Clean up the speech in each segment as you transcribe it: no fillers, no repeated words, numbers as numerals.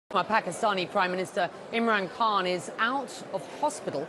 Pakistani Prime Minister Imran Khan is out of hospital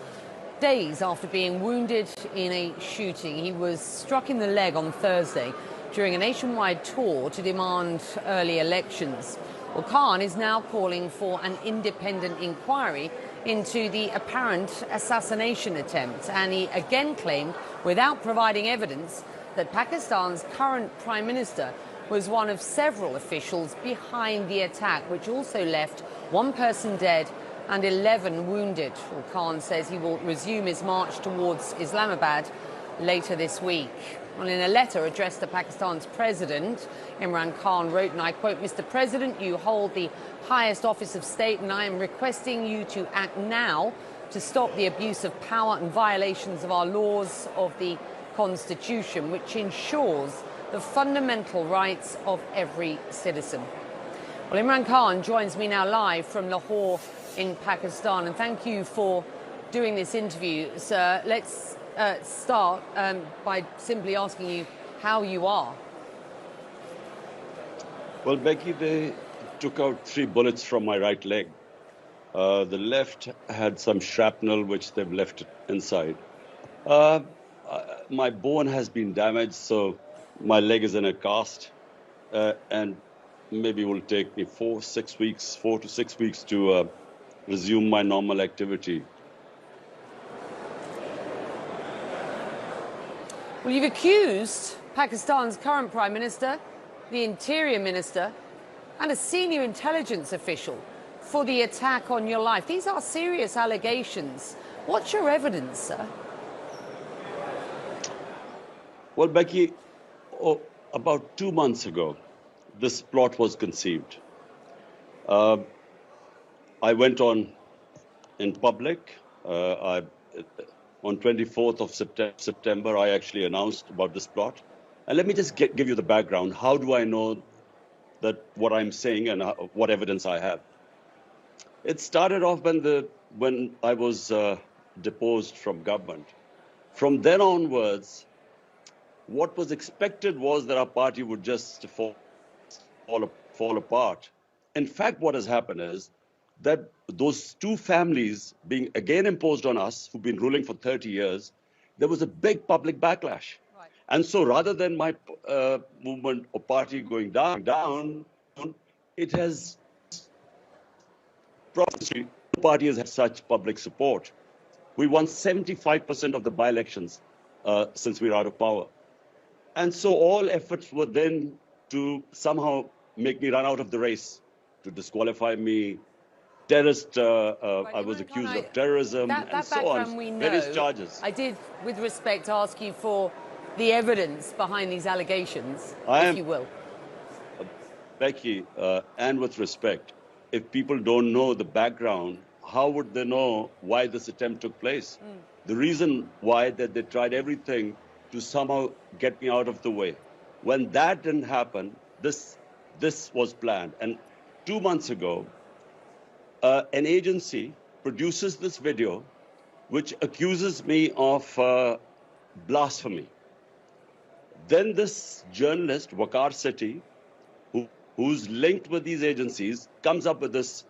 days after being wounded in a shooting. He was struck in the leg on Thursday during a nationwide tour to demand early elections. Well, Khan is now calling for an independent inquiry into the apparent assassination attempt, and he again claimed, without providing evidence, that Pakistan's current Prime Minister was one of several officials behind the attack, which also left one person dead and 11 wounded. Well, Khan says he will resume his march towards Islamabad later this week. Well, in a letter addressed to Pakistan's president, Imran Khan wrote, and I quote, "Mr. President, you hold the highest office of state, and I am requesting you to act now to stop the abuse of power and violations of our laws of the Constitution, which ensures the fundamental rights of every citizen." Well, Imran Khan joins me now live from Lahore in Pakistan, and thank you for doing this interview, sir. Let's start by simply asking you how you are. Well, Becky, they took out 3 bullets from my right leg. The left had some shrapnel, which they've left inside. My bone has been damaged, so my leg is in a cast, and maybe it will take me 4 to 6 weeks to resume my normal activity. Well, you've accused Pakistan's current Prime Minister, the Interior Minister, and a senior intelligence official for the attack on your life. These are serious allegations. What's your evidence, sir? Well, Becky, about 2 months ago, this plot was conceived. I went on in public. On 24th of September, I actually announced about this plot. And let me just give you the background. How do I know that what I'm saying and what evidence I have? It started off when I was deposed from government. From then onwards, what was expected was that our party would just fall apart. In fact, what has happened is that those 2 families being again imposed on us, who've been ruling for 30 years, there was a big public backlash. Right. And so rather than my movement or party going down, it has, the party has had such public support. We won 75% of the by-elections since we were out of power. And so all efforts were then to somehow make me run out of the race, to disqualify me. I was accused of terrorism and so on, various charges. I did, with respect, ask you for the evidence behind these allegations, if you will. Becky, and with respect, if people don't know the background, how would they know why this attempt took place? The reason why that they tried everything to somehow get me out of the way. When that didn't happen, this was planned. And 2 months ago, an agency produces this video which accuses me of blasphemy. Then this journalist, Waqar Sethi, who's linked with these agencies, comes up with this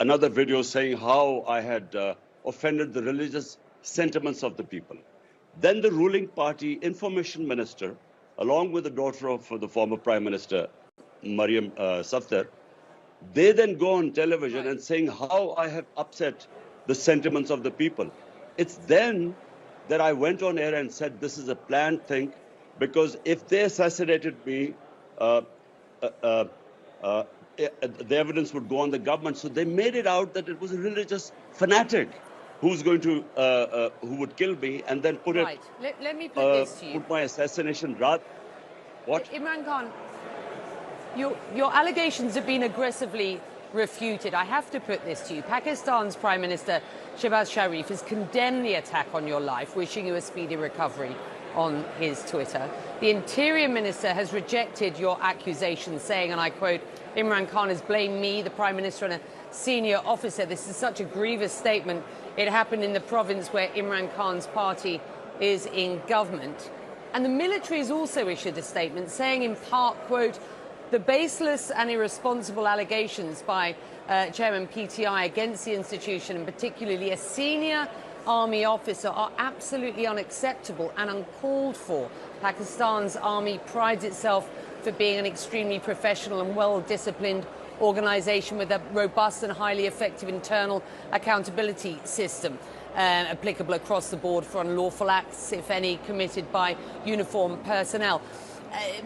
another video saying how I had offended the religious sentiments of the people. Then the ruling party information minister, along with the daughter of the former Prime Minister, Maryam Safdar, they then go on television and saying how I have upset the sentiments of the people. It's then that I went on air and said this is a planned thing, because if they assassinated me, the evidence would go on the government. So they made it out that it was a religious fanatic who's going to, who would kill me, and then put it. Let me put this to you. Put my assassination right. What? Imran Khan, your allegations have been aggressively refuted. I have to put this to you. Pakistan's Prime Minister Shehbaz Sharif has condemned the attack on your life, wishing you a speedy recovery on his Twitter. The Interior Minister has rejected your accusations, saying, and I quote, "Imran Khan has blamed me, the Prime Minister, and a senior officer. This is such a grievous statement. It happened in the province where Imran Khan's party is in government." And the military has also issued a statement saying, in part, quote, The baseless and irresponsible allegations by Chairman PTI against the institution, and particularly a senior army officer, are absolutely unacceptable and uncalled for. Pakistan's army prides itself for being an extremely professional and well-disciplined organisation with a robust and highly effective internal accountability system applicable across the board for unlawful acts, if any, committed by uniformed personnel.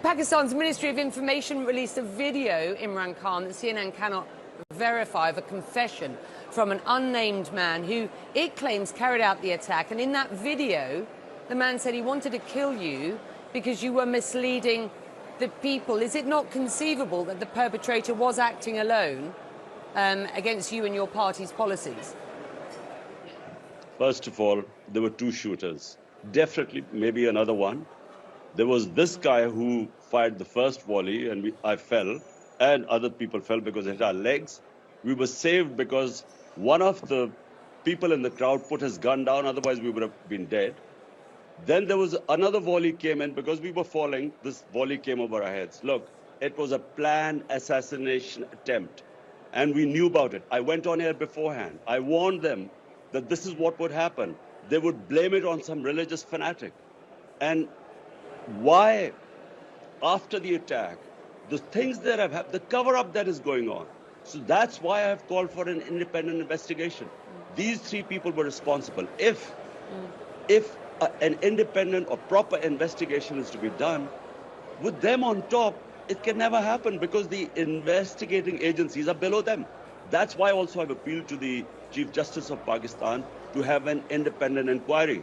Pakistan's Ministry of Information released a video, Imran Khan, that CNN cannot verify, of a confession from an unnamed man who it claims carried out the attack. And in that video, the man said he wanted to kill you because you were misleading the people. Is it not conceivable that the perpetrator was acting alone against you and your party's policies? First of all, there were two shooters. Definitely, maybe another one. There was this guy who fired the first volley, and I fell, and other people fell because it hit our legs. We were saved because one of the people in the crowd put his gun down, otherwise we would have been dead. Then there was another volley came in because we were falling. This volley came over our heads. Look, it was a planned assassination attempt, and we knew about it. I went on air beforehand. I warned them that this is what would happen. They would blame it on some religious fanatic. And why, after the attack, the things that have happened, the cover-up that is going on. So that's why I have called for an independent investigation. These three people were responsible. If an independent or proper investigation is to be done, with them on top, it can never happen because the investigating agencies are below them. That's why also I've appealed to the Chief Justice of Pakistan to have an independent inquiry.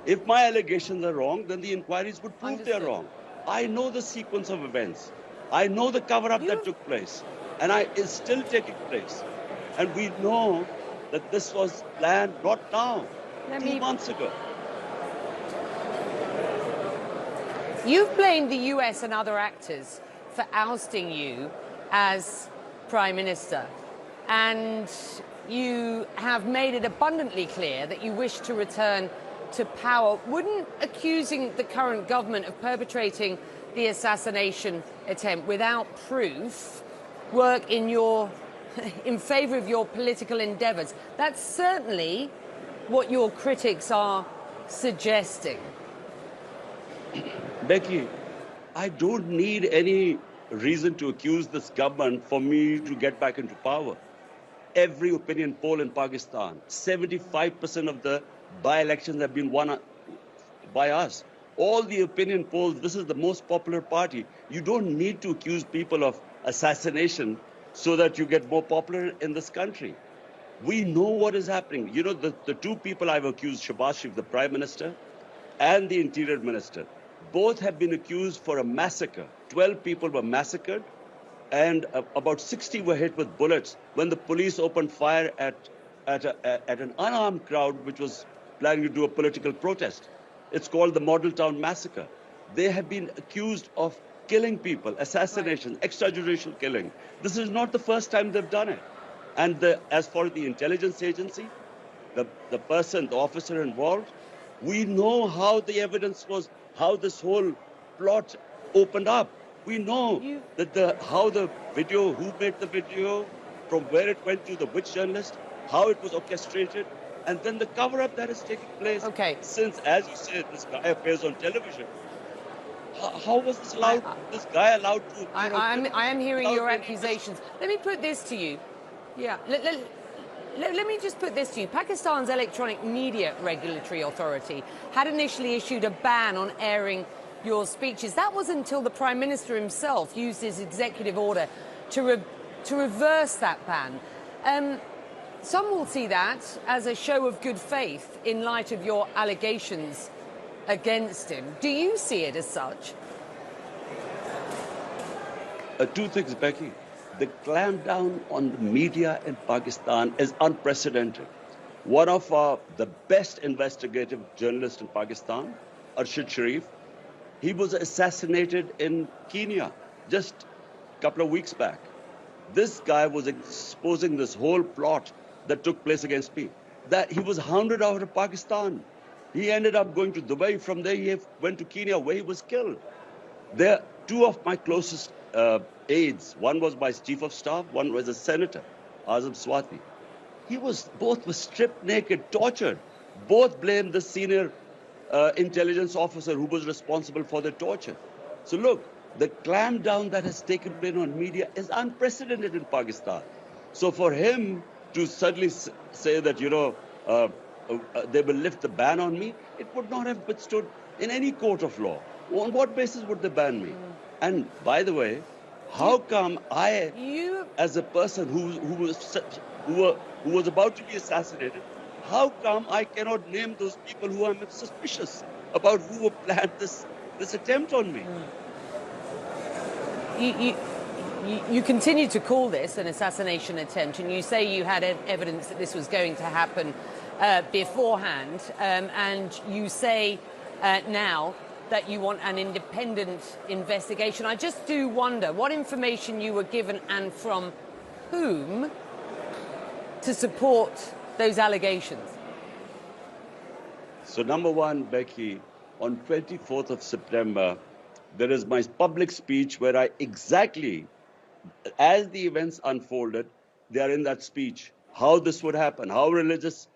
If my allegations are wrong, then the inquiries would prove they're wrong. I know the sequence of events. I know the cover-up that took place, and it's still taking place. And we know that this was planned not now, 2 months ago. You've blamed the US and other actors for ousting you as Prime Minister, and you have made it abundantly clear that you wish to return to power. Wouldn't accusing the current government of perpetrating the assassination attempt without proof work in favour of your political endeavours? That's certainly what your critics are suggesting. Becky, I don't need any reason to accuse this government for me to get back into power. Every opinion poll in Pakistan, 75% of the by-elections have been won by us. All the opinion polls, this is the most popular party. You don't need to accuse people of assassination so that you get more popular in this country. We know what is happening. You know, the two people I've accused, Shahbaz Sharif, the Prime Minister, and the Interior Minister, both have been accused for a massacre. 12 people were massacred, and about 60 were hit with bullets when the police opened fire at an unarmed crowd which was planning to do a political protest. It's called the Model Town Massacre. They have been accused of killing people, assassination, extrajudicial killing. This is not the first time they've done it. And as for the intelligence agency, the person, the officer involved, we know how the evidence was, how this whole plot opened up. We know that how the video, who made the video, from where it went to which journalist, how it was orchestrated, and then the cover-up that is taking place. Okay. Since, as you said, this guy appears on television. How was this allowed? This guy allowed to? I am hearing your accusations. Let me put this to you. Yeah. Let me just put this to you. Pakistan's Electronic Media Regulatory Authority had initially issued a ban on airing your speeches. That was until the Prime Minister himself used his executive order to reverse that ban. Some will see that as a show of good faith in light of your allegations against him. Do you see it as such? Two things, Becky. The clampdown on the media in Pakistan is unprecedented. One of the best investigative journalists in Pakistan, Arshad Sharif, he was assassinated in Kenya just a couple of weeks back. This guy was exposing this whole plot that took place against me. That he was hounded out of Pakistan. He ended up going to Dubai. From there, he went to Kenya, where he was killed. They're two of my closest aides. One was my chief of staff, one was a senator, Azam Swati. Both were stripped naked, tortured. Both blamed the senior intelligence officer who was responsible for the torture. So look, the clampdown that has taken place on media is unprecedented in Pakistan. So for him to suddenly say that, they will lift the ban on me, it would not have withstood in any court of law. On what basis would they ban me? And by the way, how come as a person who was about to be assassinated, how come I cannot name those people who I'm suspicious about who planned this attempt on me? You continue to call this an assassination attempt, and you say you had evidence that this was going to happen beforehand, and you say now that you want an independent investigation. I just do wonder what information you were given and from whom to support those allegations. So number one, Becky, on 24th of September, there is my public speech where I exactly, as the events unfolded, they are in that speech, how this would happen, how religious,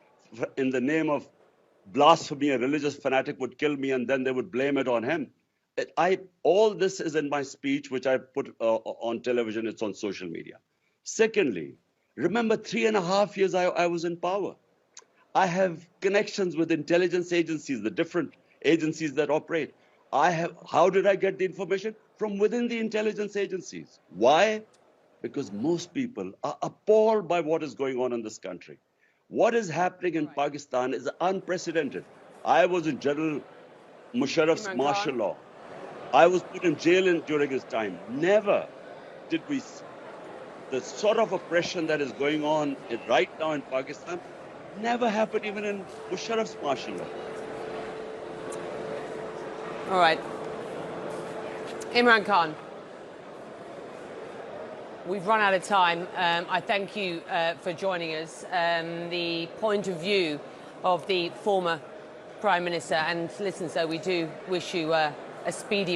in the name of blasphemy, a religious fanatic would kill me and then they would blame it on him. All this is in my speech, which I put on television, it's on social media. Secondly, remember 3.5 years I was in power. I have connections with intelligence agencies, the different agencies that operate. How did I get the information? From within the intelligence agencies. Why? Because most people are appalled by what is going on in this country. What is happening in Pakistan is unprecedented. I was in General Musharraf's martial law. I was put in jail during his time. Never did we see the sort of oppression that is going on right now in Pakistan never happened even in Musharraf's martial law. All right. Imran Khan, we've run out of time. I thank you for joining us. The point of view of the former Prime Minister, and listen, so we do wish you a speedy